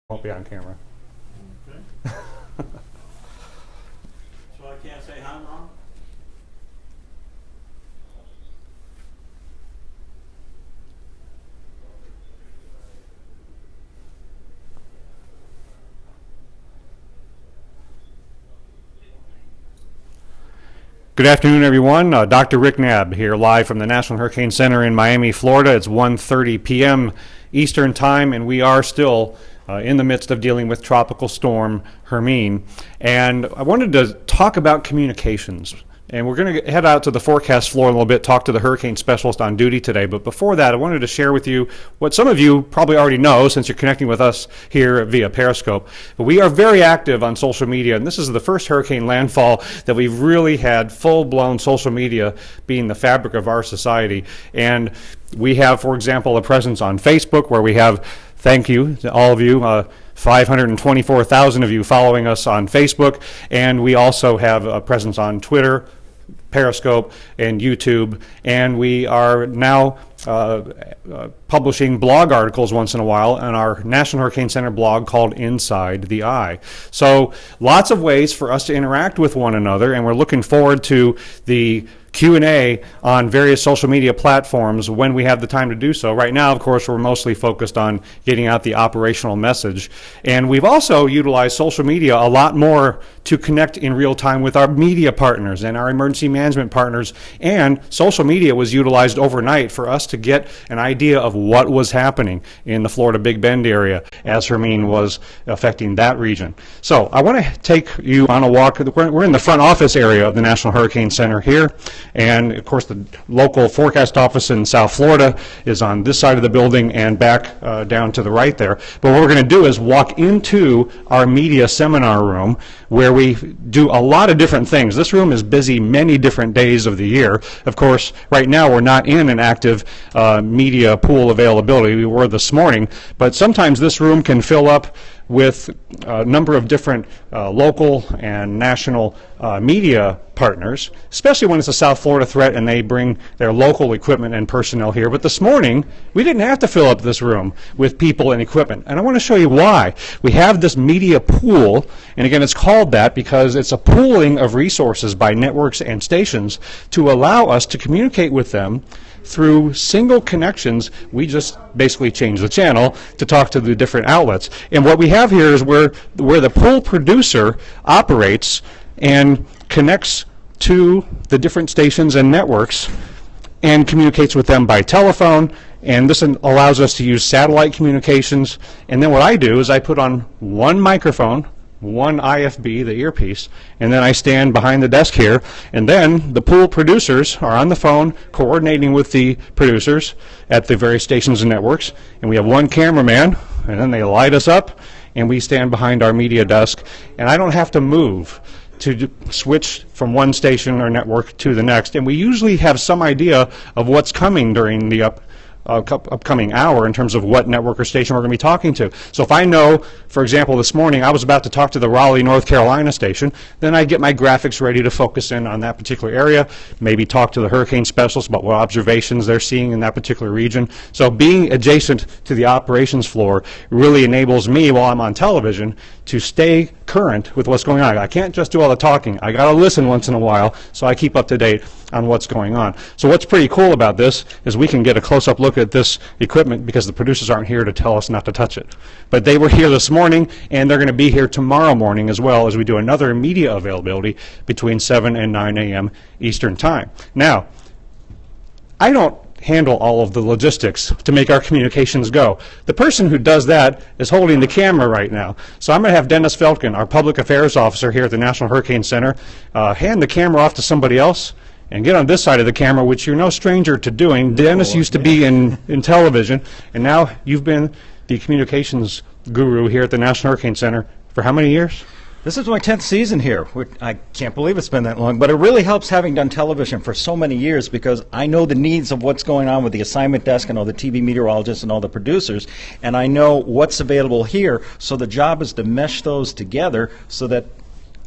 Won't be on camera. Okay. So I can't say I'm wrong? Good afternoon, everyone. Dr. Rick Knabb here, live from the National Hurricane Center in Miami, Florida. It's 1:30 p.m. Eastern Time, and we are still in the midst of dealing with Tropical Storm Hermine. And I wanted to talk about communications. And we're going to head out to the forecast floor in a little bit, talk to the hurricane specialist on duty today. But before that, I wanted to share with you what some of you probably already know since you're connecting with us here via Periscope. But we are very active on social media, and this is the first hurricane landfall that we've really had full-blown social media being the fabric of our society. And we have, for example, a presence on Facebook where we have, thank you to all of you, 524,000 of you following us on Facebook, and we also have a presence on Twitter, Periscope, and YouTube, and we are now publishing blog articles once in a while on our National Hurricane Center blog called Inside the Eye. So lots of ways for us to interact with one another, and we're looking forward to the Q&A on various social media platforms when we have the time to do so. Right now, of course, we're mostly focused on getting out the operational message. And we've also utilized social media a lot more to connect in real time with our media partners and our emergency management partners. And social media was utilized overnight for us to get an idea of what was happening in the Florida Big Bend area as Hermine was affecting that region. So I want to take you on a walk. We're in the front office area of the National Hurricane Center here. And of course, the local forecast office in South Florida is on this side of the building and back down to the right there. But what we're going to do is walk into our media seminar room where we do a lot of different things. This room is busy many different days of the year. Of course, right now we're not in an active media pool availability. We were this morning, but sometimes this room can fill up with a number of different local and national media partners, especially when it's a South Florida threat and they bring their local equipment and personnel here. But this morning, we didn't have to fill up this room with people and equipment. And I want to show you why. We have this media pool, and again, it's called that because it's a pooling of resources by networks and stations to allow us to communicate with them through single connections. We just basically change the channel to talk to the different outlets. And what we have here is where the pool producer operates and connects to the different stations and networks and communicates with them by telephone. And this allows us to use satellite communications. And then what I do is I put on one microphone, one IFB, the earpiece, and then I stand behind the desk here, and then the pool producers are on the phone coordinating with the producers at the various stations and networks, and we have one cameraman, and then they light us up, and we stand behind our media desk, and I don't have to move to switch from one station or network to the next, and we usually have some idea of what's coming during the upcoming hour in terms of what network or station we're going to be talking to. So if I know, for example, this morning I was about to talk to the Raleigh, North Carolina station, then I get my graphics ready to focus in on that particular area, maybe talk to the hurricane specialist about what observations they're seeing in that particular region. So being adjacent to the operations floor really enables me, while I'm on television, to stay current with what's going on. I can't just do all the talking. I got to listen once in a while so I keep up to date on what's going on. So what's pretty cool about this is we can get a close-up look at this equipment because the producers aren't here to tell us not to touch it. But they were here this morning, and they're going to be here tomorrow morning as well as we do another media availability between 7 and 9 a.m. Eastern Time. Now, I don't handle all of the logistics to make our communications go. The person who does that is holding the camera right now. So I'm going to have Dennis Feltgen, our public affairs officer here at the National Hurricane Center, hand the camera off to somebody else and get on this side of the camera, which you're no stranger to doing. Dennis used to be in television, and now you've been the communications guru here at the National Hurricane Center for how many years? This is my 10th season here. I can't believe it's been that long, but it really helps having done television for so many years because I know the needs of what's going on with the assignment desk and all the TV meteorologists and all the producers, and I know what's available here, so the job is to mesh those together so that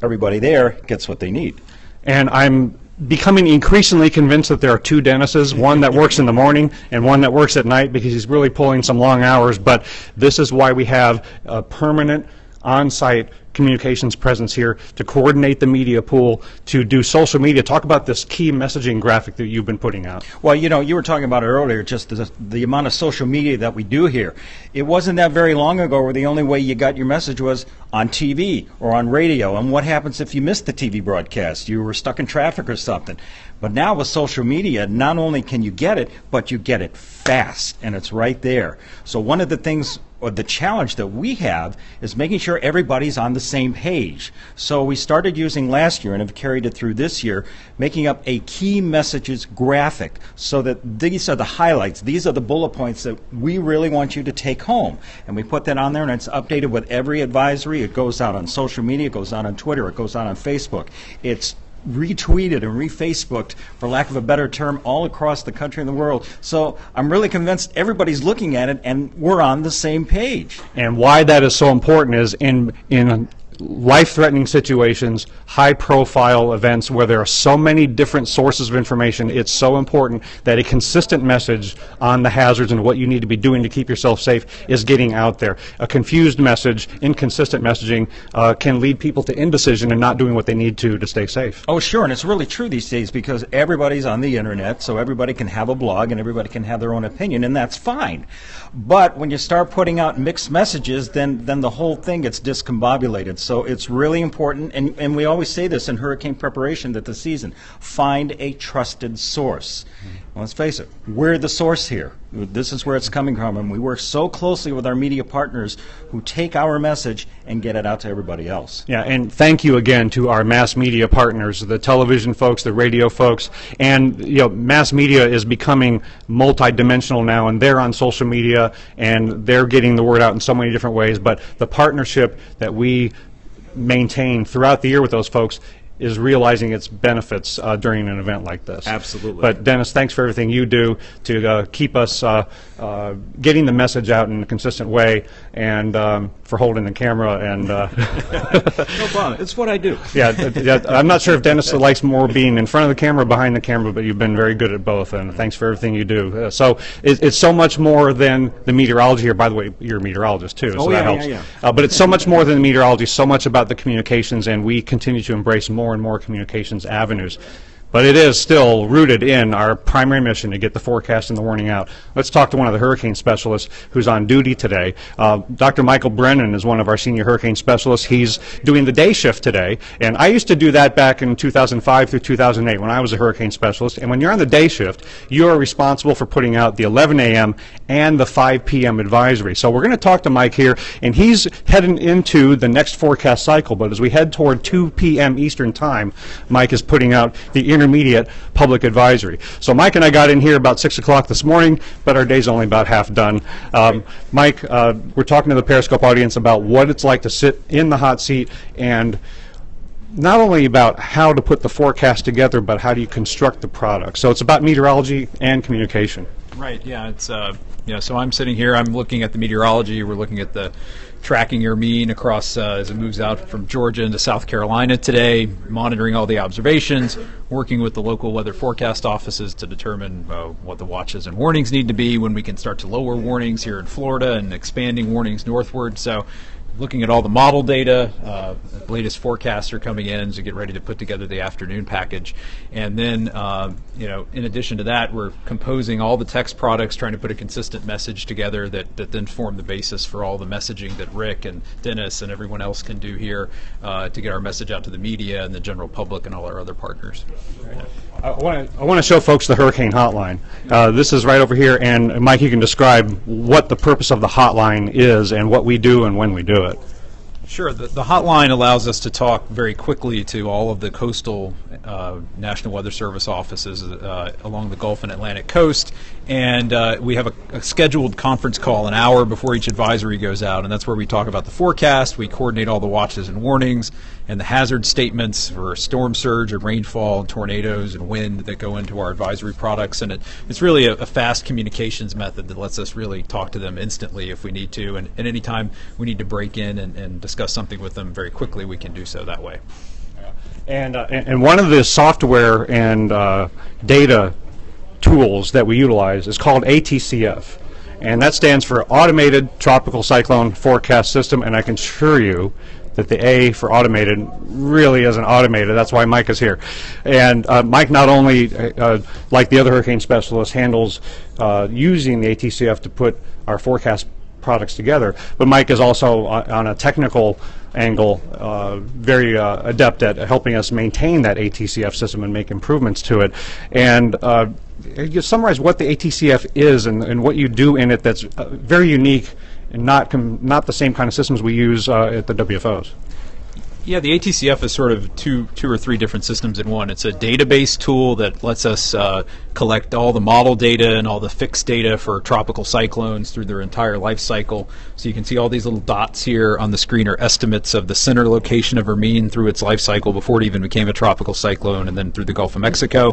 everybody there gets what they need. And I'm becoming increasingly convinced that there are two Dennises, one that works in the morning and one that works at night, because he's really pulling some long hours. But this is why we have a permanent on-site communications presence here to coordinate the media pool, to do social media. Talk about this key messaging graphic that you've been putting out. Well, you know, you were talking about it earlier, just the amount of social media that we do here. It wasn't that very long ago where the only way you got your message was on TV or on radio. And what happens if you missed the TV broadcast? You were stuck in traffic or something. But now with social media, not only can you get it, but you get it fast, and it's right there. So one of the things, or the challenge that we have, is making sure everybody's on the same page. So we started using last year and have carried it through this year, making up a key messages graphic so that these are the highlights, these are the bullet points that we really want you to take home. And we put that on there, and it's updated with every advisory. It goes out on social media, it goes out on Twitter, it goes out on Facebook. It's retweeted and re-Facebooked, for lack of a better term, all across the country and the world. So I'm really convinced everybody's looking at it and we're on the same page. And why that is so important is in life-threatening situations, high-profile events where there are so many different sources of information, it's so important that a consistent message on the hazards and what you need to be doing to keep yourself safe is getting out there. A confused message, inconsistent messaging can lead people to indecision and not doing what they need to stay safe. Oh, sure, and it's really true these days because everybody's on the internet, so everybody can have a blog and everybody can have their own opinion, and that's fine. But when you start putting out mixed messages, then the whole thing gets discombobulated. So it's really important, and we always say this in hurricane preparation that the season, find a trusted source. Well, let's face it, we're the source here. This is where it's coming from, and we work so closely with our media partners who take our message and get it out to everybody else. Yeah, and thank you again to our mass media partners, the television folks, the radio folks, and mass media is becoming multidimensional now, and they're on social media, and they're getting the word out in so many different ways, but the partnership that we maintain throughout the year with those folks is realizing its benefits during an event like this. Absolutely. But Dennis, thanks for everything you do to keep us getting the message out in a consistent way, and for holding the camera. And no problem. It's what I do. Yeah, I'm not sure if Dennis likes more being in front of the camera or behind the camera, but you've been very good at both, and thanks for everything you do. So it's so much more than the meteorology here. By the way, you're a meteorologist too, so that helps. Yeah. But it's so much more than the meteorology, so much about the communications, and we continue to embrace more and more communications avenues. But it is still rooted in our primary mission to get the forecast and the warning out. Let's talk to one of the hurricane specialists who's on duty today. Dr. Michael Brennan is one of our senior hurricane specialists. He's doing the day shift today, and I used to do that back in 2005 through 2008 when I was a hurricane specialist. And when you're on the day shift, you are responsible for putting out the 11 a.m. and the 5 p.m. advisory. So we're going to talk to Mike here, and he's heading into the next forecast cycle. But as we head toward 2 p.m. Eastern Time, Mike is putting out the intermediate public advisory. So Mike and I got in here about 6 o'clock this morning, but our day's only about half done. Mike, we're talking to the Periscope audience about what it's like to sit in the hot seat, and not only about how to put the forecast together, but how do you construct the product. So it's about meteorology and communication. Right, yeah, it's so I'm sitting here, I'm looking at the meteorology, we're looking at the tracking your mean across as it moves out from Georgia into South Carolina today, monitoring all the observations, working with the local weather forecast offices to determine what the watches and warnings need to be, when we can start to lower warnings here in Florida and expanding warnings northward. So looking at all the model data, the latest forecasts are coming in to get ready to put together the afternoon package. And then, in addition to that, we're composing all the text products, trying to put a consistent message together that then form the basis for all the messaging that Rick and Dennis and everyone else can do here to get our message out to the media and the general public and all our other partners. I want to show folks the hurricane hotline. This is right over here, and Mike, you can describe what the purpose of the hotline is and what we do and when we do it. Sure. The hotline allows us to talk very quickly to all of the coastal National Weather Service offices along the Gulf and Atlantic coast, and we have a scheduled conference call an hour before each advisory goes out, and that's where we talk about the forecast, we coordinate all the watches and warnings, and the hazard statements for storm surge and rainfall and tornadoes and wind that go into our advisory products. And it's really a fast communications method that lets us really talk to them instantly if we need to, and anytime we need to break in and discuss something with them very quickly, we can do so that way. And one of the software and data tools that we utilize is called ATCF, and that stands for Automated Tropical Cyclone Forecast System, and I can assure you that the A for automated really isn't automated. That's why Mike is here. And Mike not only, like the other hurricane specialist, handles using the ATCF to put our forecast products together, but Mike is also on a technical angle very adept at helping us maintain that ATCF system and make improvements to it. And you summarize what the ATCF is and what you do in it that's very unique and not the same kind of systems we use at the WFOs. Yeah, the ATCF is sort of two or three different systems in one. It's a database tool that lets us collect all the model data and all the fixed data for tropical cyclones through their entire life cycle. So you can see all these little dots here on the screen are estimates of the center location of Hermine through its life cycle before it even became a tropical cyclone, and then through the Gulf of Mexico.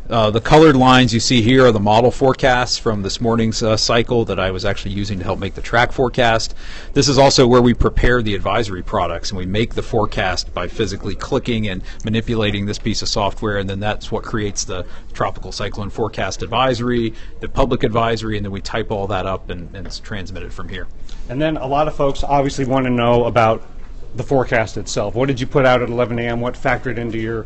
The colored lines you see here are the model forecasts from this morning's cycle that I was actually using to help make the track forecast. This is also where we prepare the advisory products, and we make the forecast by physically clicking and manipulating this piece of software, and then that's what creates the tropical cyclone forecast advisory, the public advisory, and then we type all that up and it's transmitted from here. And then a lot of folks obviously want to know about the forecast itself. What did you put out at 11 a.m.? What factored into your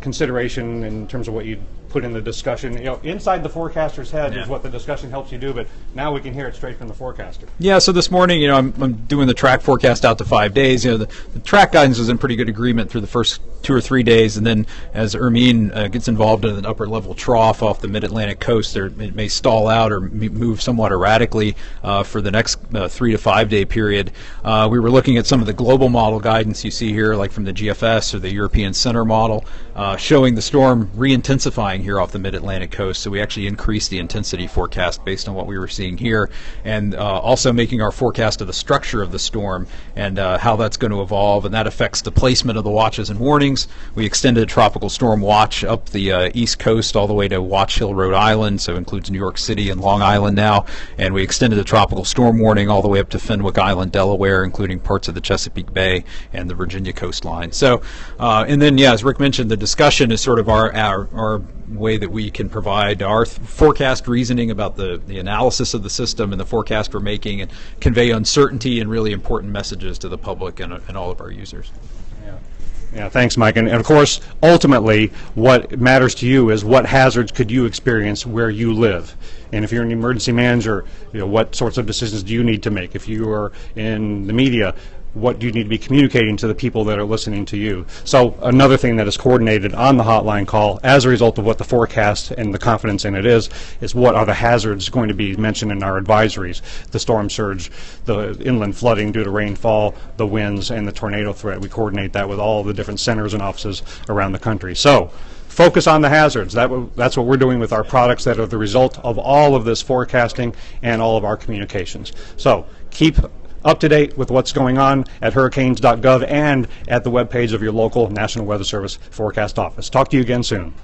consideration in terms of what you put in the discussion? You know, inside the forecaster's head is what the discussion helps you do, but now we can hear it straight from the forecaster. Yeah, so this morning, you know, I'm doing the track forecast out to 5 days. You know, the track guidance was in pretty good agreement through the first 2 or 3 days, and then as Hermine gets involved in an upper level trough off the mid-Atlantic coast, it may stall out or move somewhat erratically for the next 3 to 5 day period. We were looking at some of the global model guidance you see here, like from the GFS or the European Center model, showing the storm re-intensifying here off the mid-Atlantic coast. So we actually increased the intensity forecast based on what we were seeing here, and also making our forecast of the structure of the storm and how that's going to evolve, and that affects the placement of the watches and warnings. We extended Tropical Storm Watch up the East Coast all the way to Watch Hill, Rhode Island, so it includes New York City and Long Island now, and we extended the Tropical Storm Warning all the way up to Fenwick Island, Delaware, including parts of the Chesapeake Bay and the Virginia coastline. So, and then, yeah, as Rick mentioned, the discussion is sort of our way that we can provide our forecast reasoning about the analysis of the system and the forecast we're making, and convey uncertainty and really important messages to the public and all of our users. Yeah, thanks, Mike. And of course, ultimately, what matters to you is what hazards could you experience where you live. And if you're an emergency manager, you know, what sorts of decisions do you need to make? If you are in the media, what do you need to be communicating to the people that are listening to you? So another thing that is coordinated on the hotline call as a result of what the forecast and the confidence in it is what are the hazards going to be mentioned in our advisories: the storm surge, the inland flooding due to rainfall, the winds, and the tornado threat. We coordinate that with all the different centers and offices around the country. So focus on the hazards. That's what we're doing with our products that are the result of all of this forecasting and all of our communications. So keep up to date with what's going on at hurricanes.gov and at the webpage of your local National Weather Service forecast office. Talk to you again soon.